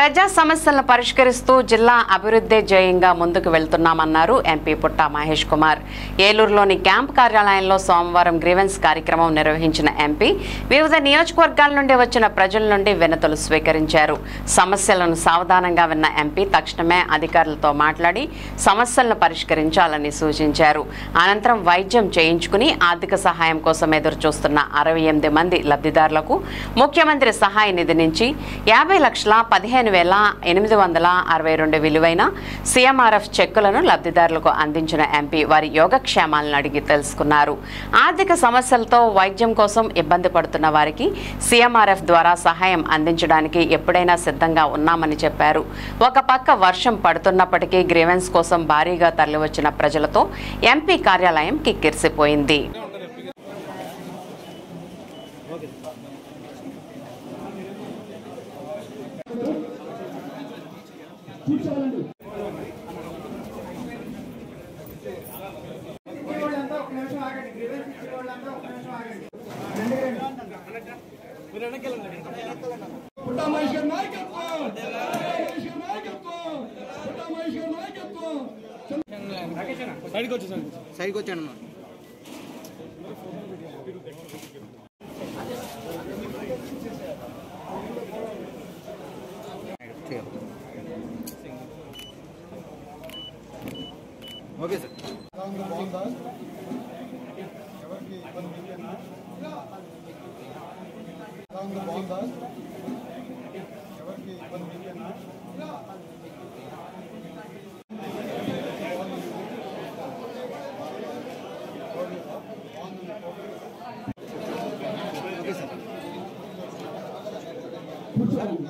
ప్రజా సమస్యలను పరిష్కరిస్తూ జిల్లా అభివృద్ధి జయంగా ముందుకు వెళ్తున్నామన్నారు ఎంపీ పుట్టా మహేష్ కుమార్. ఏలూరులోని క్యాంప్ కార్యాలయంలో సోమవారం గ్రీవెన్స్ కార్యక్రమం నిర్వహించిన ఎంపీ వివిధ నియోజకవర్గాల నుండి వచ్చిన ప్రజల నుండి వినతులు స్వీకరించారు. సమస్యలను సావధానంగా విన్న ఎంపీ తక్షణమే అధికారులతో మాట్లాడి సమస్యలను పరిష్కరించాలని సూచించారు. అనంతరం వైద్యం చేయించుకుని ఆర్థిక సహాయం కోసం ఎదురుచూస్తున్న 68 మంది లబ్ధిదారులకు ముఖ్యమంత్రి సహాయ నిధి నుంచి 50,15,862 విలువైన సీఎంఆర్ఎఫ్ చెక్కులను లబ్ధిదారులకు అందించిన ఎంపీ వారి యోగక్షేమాలను అడిగి తెలుసుకున్నారు. ఆర్థిక సమస్యలతో వైద్యం కోసం ఇబ్బంది పడుతున్న వారికి సీఎంఆర్ఎఫ్ ద్వారా సహాయం అందించడానికి ఎప్పుడైనా సిద్ధంగా ఉన్నామని చెప్పారు. ఒక పక్క వర్షం పడుతున్నప్పటికీ గ్రీవెన్స్ కోసం భారీగా తరలివచ్చిన ప్రజలతో ఎంపీ కార్యాలయం కిక్కిరిసిపోయింది. సైడ్కి వచ్చాను. Okay sir.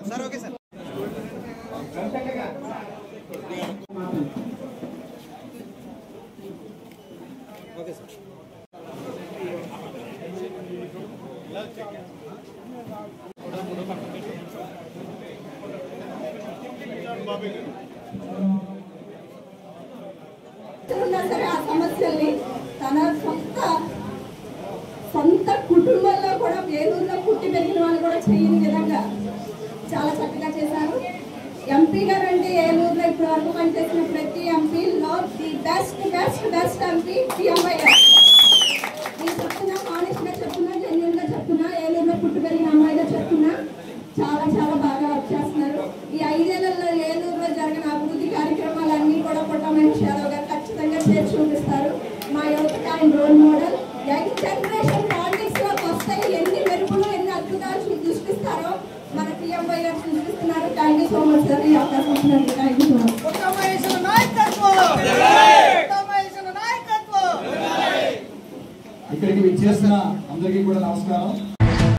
Sir okay sir. Okay sir. సరే ఆ సమస్యల్ని తన సొంత కుటుంబంలో కూడా ఏలూరులో పుట్టి పెరిగిన వాళ్ళు కూడా చేయని విధంగా చాలా చక్కగా చేశారు. ఎంపీ గారు అంటే ఏలూరులో ఇప్పటి వరకు పనిచేసిన ప్రతి ఎంపీలో ది బెస్ట్ ఎంపీ పిఎంఐ గారు. నేను చెప్తున్నా, ఆనెస్ట్గా చెప్తున్నా, జెన్యున్గా చెప్తున్నా, ఏలూరులో పుట్టి పెరిగిన అమ్మాయిగా చెప్తున్నా, చాలా చాలా బాగా వర్క్ చేస్తున్నారు. ఈ 5 ఏళ్లలో ఏలూరులో జరిగిన అభివృద్ధి కార్యక్రమాలన్నీ కూడా పుట్టా మహేష్ యాదవ్ గారు ఖచ్చితంగా చేసి చూపిస్తారు. మా యువతకి ఆయన role model. Young generation politics లోకి వస్తే ఎన్ని మెరుపులు, ఎన్ని అద్భుతాలు సృష్టిస్తారో మన పిఎంఐ గారు సృష్టిస్తున్నారు. Thank you so much sir, ఈ అవకాశం ఇచ్చినందుకు థ్యాంక్ యూ సో మచ్. ఇక్కడికి విచ్చేసిన అందరికీ కూడా నమస్కారం.